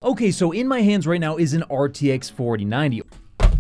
Okay, so in my hands right now is an RTX 4090.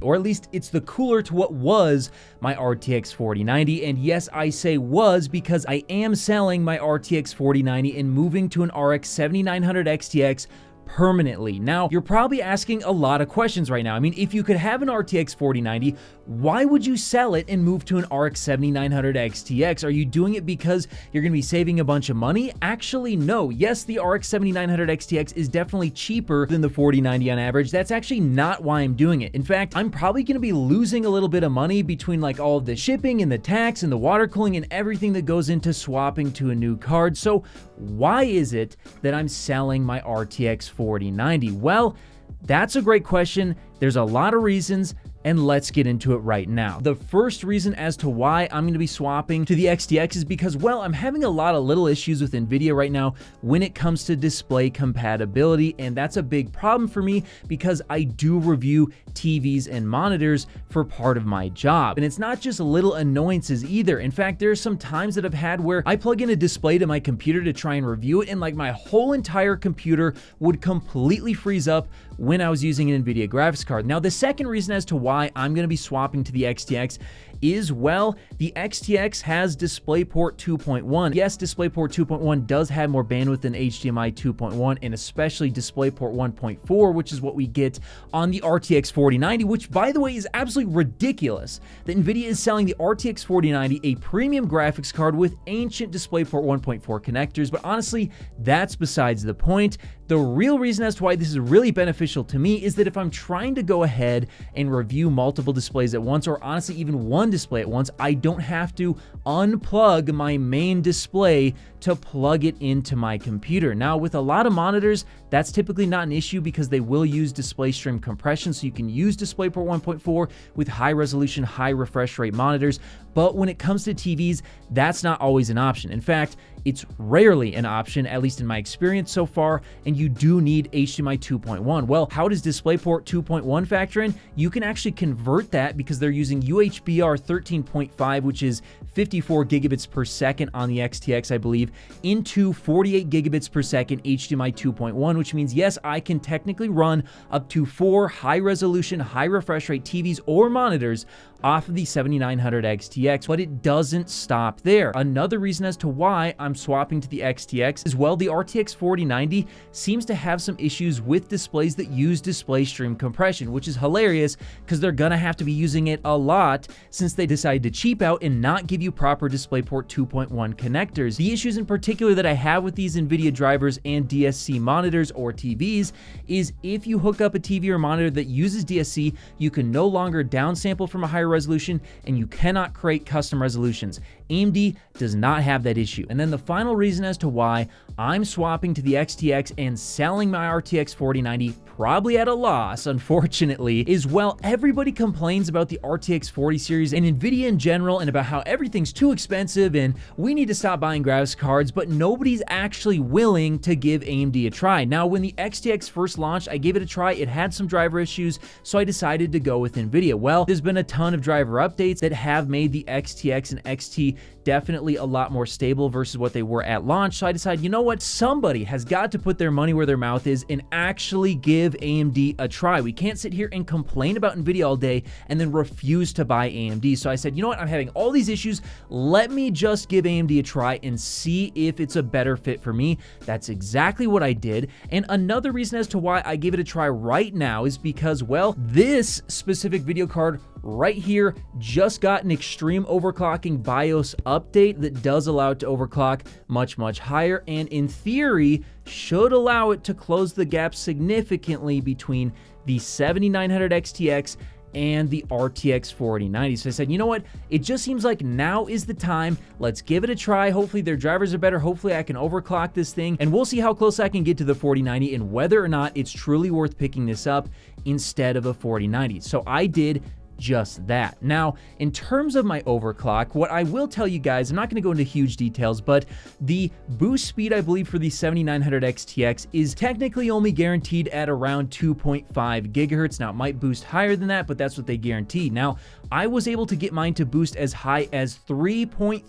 Or at least it's the cooler to what was my RTX 4090, and yes, I say was because I am selling my RTX 4090 and moving to an RX 7900 XTX permanently. Now, you're probably asking a lot of questions right now. I mean, if you could have an RTX 4090, why would you sell it and move to an RX 7900 XTX? Are you doing it because you're going to be saving a bunch of money? Actually, no. Yes, the RX 7900 XTX is definitely cheaper than the 4090 on average. That's actually not why I'm doing it. In fact, I'm probably going to be losing a little bit of money between like all of the shipping and the tax and the water cooling and everything that goes into swapping to a new card. So why is it that I'm selling my RTX 4090? Well, that's a great question. There's a lot of reasons, and let's get into it right now. The first reason as to why I'm going to be swapping to the XTX is because, well, I'm having a lot of little issues with Nvidia right now when it comes to display compatibility, and that's a big problem for me because I do review TVs and monitors for part of my job. And it's not just little annoyances either. In fact, there's some times that I've had where I plug in a display to my computer to try and review it, and like my whole entire computer would completely freeze up when I was using an Nvidia graphics card. Now, the second reason as to why I'm going to be swapping to the XTX is, well, the XTX has DisplayPort 2.1. Yes, DisplayPort 2.1 does have more bandwidth than HDMI 2.1, and especially DisplayPort 1.4, which is what we get on the RTX 4090, which, by the way, is absolutely ridiculous that Nvidia is selling the RTX 4090, a premium graphics card with ancient DisplayPort 1.4 connectors, but honestly, that's besides the point. The real reason as to why this is really beneficial to me is that if I'm trying to go ahead and review multiple displays at once, or honestly even one display at once, I don't have to unplug my main display to plug it into my computer. Now, with a lot of monitors, that's typically not an issue because they will use display stream compression, so you can use DisplayPort 1.4 with high resolution, high refresh rate monitors. But when it comes to TVs, that's not always an option. In fact, it's rarely an option, at least in my experience so far, and you do need HDMI 2.1. Well, how does DisplayPort 2.1 factor in? You can actually convert that because they're using UHBR 13.5, which is 54 gigabits per second on the XTX, I believe, into 48 gigabits per second HDMI 2.1, which means, yes, I can technically run up to 4 high-resolution, high-refresh rate TVs or monitors off of the 7900 XTX, but it doesn't stop there. Another reason as to why I'm swapping to the XTX is, well, the RTX 4090 seems to have some issues with displays that use display stream compression, which is hilarious because they're gonna have to be using it a lot since they decided to cheap out and not give you proper DisplayPort 2.1 connectors. The issues in particular that I have with these Nvidia drivers and DSC monitors or TVs is if you hook up a TV or monitor that uses DSC, you can no longer downsample from a higher resolution, and you cannot create custom resolutions. AMD does not have that issue. And then the final reason as to why I'm swapping to the XTX and selling my RTX 4090, probably at a loss, unfortunately, is, well, everybody complains about the RTX 40 series and Nvidia in general and about how everything's too expensive and we need to stop buying graphics cards, but nobody's actually willing to give AMD a try. Now, when the XTX first launched, I gave it a try. It had some driver issues, so I decided to go with Nvidia. Well, there's been a ton of driver updates that have made the XTX and XT definitely a lot more stable versus what they were at launch. So I decided, you know what? Somebody has got to put their money where their mouth is and actually give AMD a try. We can't sit here and complain about Nvidia all day and then refuse to buy AMD. So I said, you know what? I'm having all these issues. Let me just give AMD a try and see if it's a better fit for me. That's exactly what I did. And another reason as to why I gave it a try right now is because, well, this specific video card right here just got an extreme overclocking BIOS update that does allow it to overclock much, much higher, and in theory should allow it to close the gap significantly between the 7900 XTX and the RTX 4090. So I said, you know what? It just seems like now is the time. Let's give it a try. Hopefully their drivers are better. Hopefully I can overclock this thing, and we'll see how close I can get to the 4090 and whether or not it's truly worth picking this up instead of a 4090. So I did just that. Now, in terms of my overclock, what I will tell you guys, I'm not going to go into huge details, but the boost speed, I believe, for the 7900 XTX is technically only guaranteed at around 2.5 gigahertz. Now, it might boost higher than that, but that's what they guarantee. Now, I was able to get mine to boost as high as 3.3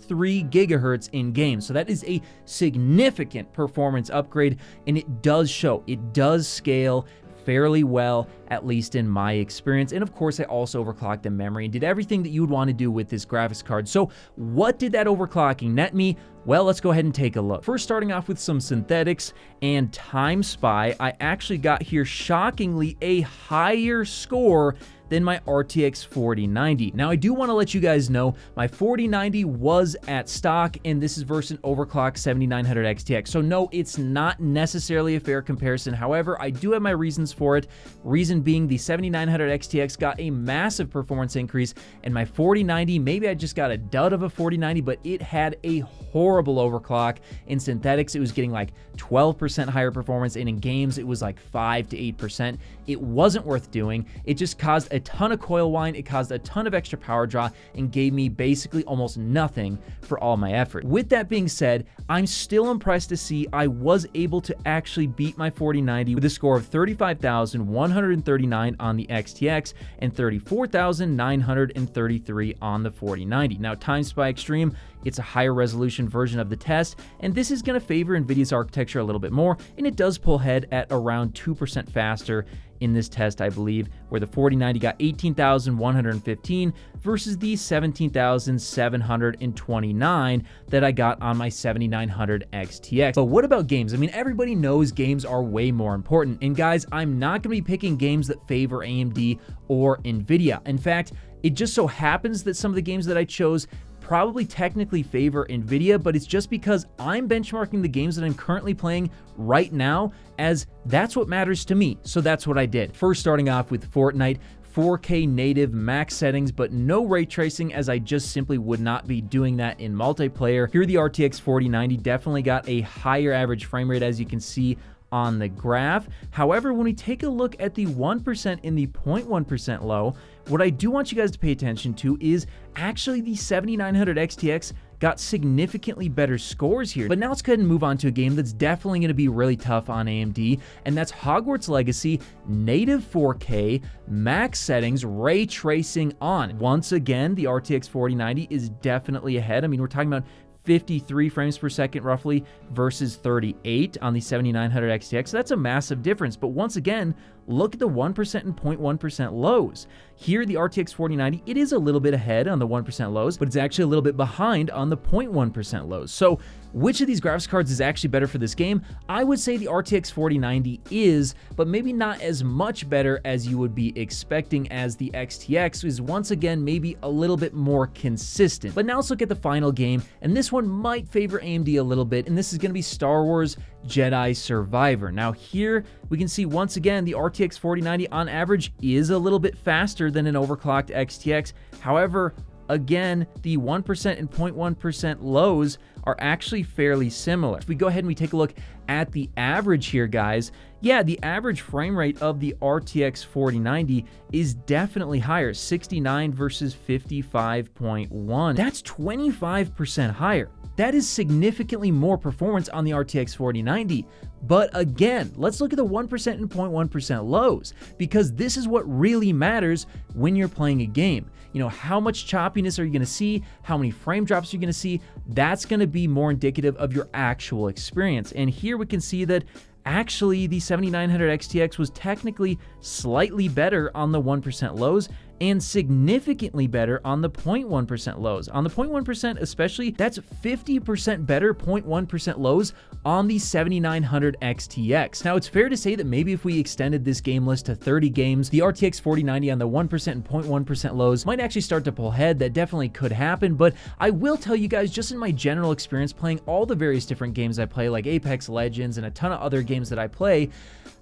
gigahertz in game. So that is a significant performance upgrade, and it does show, it does scale fairly well, at least in my experience. And of course, I also overclocked the memory and did everything that you would want to do with this graphics card. So what did that overclocking net me? Well, let's go ahead and take a look. First, starting off with some synthetics and Time Spy, I actually got here shockingly a higher score than my RTX 4090. Now, I do want to let you guys know my 4090 was at stock, and this is versus an overclocked 7900 XTX. So no, it's not necessarily a fair comparison. However, I do have my reasons for it. Reason being, the 7900 XTX got a massive performance increase, and my 4090, maybe I just got a dud of a 4090, but it had a horrible overclock. In synthetics, it was getting like 12% higher performance, and in games, it was like 5 to 8%. It wasn't worth doing. It just caused a ton of coil whine, it caused a ton of extra power draw, and gave me basically almost nothing for all my effort. With that being said, I'm still impressed to see I was able to actually beat my 4090 with a score of 35,139 on the XTX and 34,933 on the 4090. Now, Time Spy Extreme, it's a higher resolution version of the test, and this is going to favor Nvidia's architecture a little bit more, and it does pull ahead at around 2% faster in this test, I believe, where the 4090 got 18,115 versus the 17,729 that I got on my 7900 XTX. But what about games? I mean, everybody knows games are way more important. And guys, I'm not going to be picking games that favor AMD or Nvidia. In fact, it just so happens that some of the games that I chose probably technically favor Nvidia, but it's just because I'm benchmarking the games that I'm currently playing right now, as that's what matters to me. So that's what I did. First, starting off with Fortnite, 4K native max settings, but no ray tracing, as I just simply would not be doing that in multiplayer. Here, the RTX 4090 definitely got a higher average frame rate, as you can see on the graph. However, when we take a look at the 1% and the 0.1% low, what I do want you guys to pay attention to is actually the 7900 XTX got significantly better scores here. But now let's go ahead and move on to a game that's definitely going to be really tough on AMD, and that's Hogwarts Legacy, native 4K, max settings, ray tracing on. Once again, the RTX 4090 is definitely ahead. I mean, we're talking about 53 frames per second roughly versus 38 on the 7900 XTX. So that's a massive difference. But once again, look at the 1% and 0.1% lows. Here, the RTX 4090, it is a little bit ahead on the 1% lows, but it's actually a little bit behind on the 0.1% lows. So which of these graphics cards is actually better for this game? I would say the RTX 4090 is, but maybe not as much better as you would be expecting, as the XTX is once again maybe a little bit more consistent. But now let's look at the final game, and this one might favor AMD a little bit, and this is going to be Star Wars Jedi Survivor. Now here we can see once again the RTX 4090 on average is a little bit faster than an overclocked XTX. However, again, the 1% and 0.1% lows are actually fairly similar. If we go ahead and we take a look at the average here, guys, yeah, the average frame rate of the RTX 4090 is definitely higher, 69 versus 55.1. That's 25% higher. That is significantly more performance on the RTX 4090. But again, let's look at the 1% and 0.1% lows, because this is what really matters when you're playing a game. You know, how much choppiness are you going to see? How many frame drops are you going to see? That's going to be more indicative of your actual experience. And here we can see that actually the 7900 XTX was technically slightly better on the 1% lows and significantly better on the 0.1% lows. On the 0.1% especially, that's 50% better 0.1% lows on the 7900 XTX. Now, it's fair to say that maybe if we extended this game list to 30 games, the RTX 4090 on the 1% and 0.1% lows might actually start to pull ahead. That definitely could happen, but I will tell you guys, just in my general experience playing all the various different games I play, like Apex Legends and a ton of other games that I play,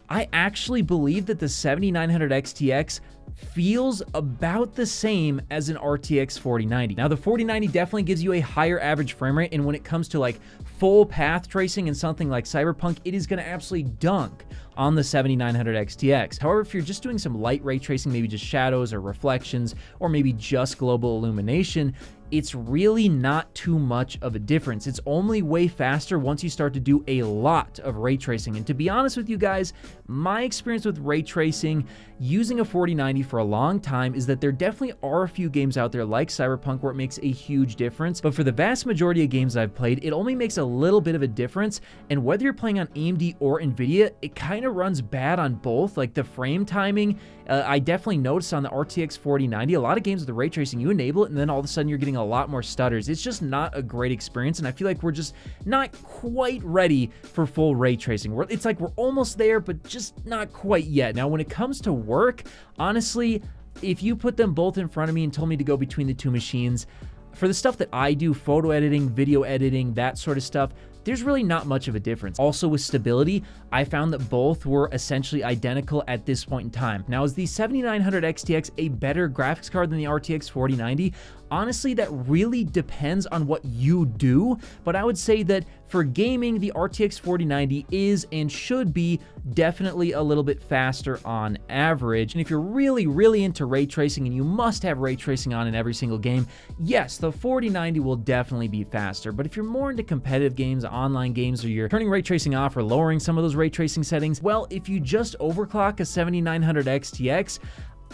I actually believe that the 7900 XTX feels about the same as an RTX 4090. Now, the 4090 definitely gives you a higher average frame rate, and when it comes to like full path tracing and something like Cyberpunk, it is going to absolutely dunk on the 7900 XTX. However, if you're just doing some light ray tracing, maybe just shadows or reflections, or maybe just global illumination, it's really not too much of a difference. It's only way faster once you start to do a lot of ray tracing. And to be honest with you guys, my experience with ray tracing using a 4090 for a long time is that there definitely are a few games out there like Cyberpunk where it makes a huge difference. But for the vast majority of games I've played, it only makes a little bit of a difference. And whether you're playing on AMD or Nvidia, it kind of runs bad on both. Like the frame timing, I definitely noticed on the RTX 4090, a lot of games with the ray tracing, you enable it and then all of a sudden you're getting a lot more stutters. It's just not a great experience, and I feel like we're just not quite ready for full ray tracing. It's like we're almost there, but just not quite yet. Now, when it comes to work, honestly, if you put them both in front of me and told me to go between the two machines, for the stuff that I do, photo editing, video editing, that sort of stuff, there's really not much of a difference. Also with stability, I found that both were essentially identical at this point in time. Now, is the 7900 XTX a better graphics card than the RTX 4090? Honestly, that really depends on what you do, but I would say that for gaming, the RTX 4090 is and should be definitely a little bit faster on average. And if you're really, really into ray tracing and you must have ray tracing on in every single game, yes, the 4090 will definitely be faster. But if you're more into competitive games, online games, or you're turning ray tracing off or lowering some of those ray tracing settings, well, if you just overclock a 7900 XTX,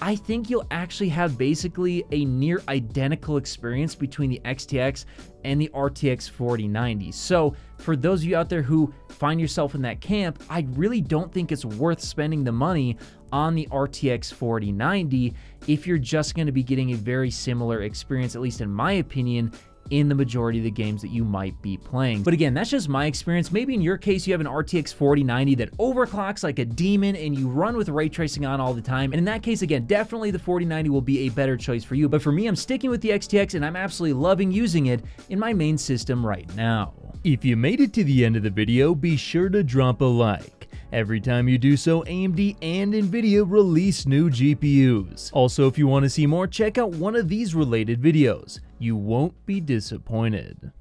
I think you'll actually have basically a near identical experience between the XTX and the RTX 4090. So for those of you out there who find yourself in that camp, I really don't think it's worth spending the money on the RTX 4090 if you're just going to be getting a very similar experience, at least in my opinion, in the majority of the games that you might be playing. But again, that's just my experience. Maybe in your case, you have an RTX 4090 that overclocks like a demon and you run with ray tracing on all the time. And in that case, again, definitely the 4090 will be a better choice for you. But for me, I'm sticking with the XTX and I'm absolutely loving using it in my main system right now. If you made it to the end of the video, be sure to drop a like. Every time you do so, AMD and Nvidia release new GPUs. Also, if you want to see more, check out one of these related videos. You won't be disappointed.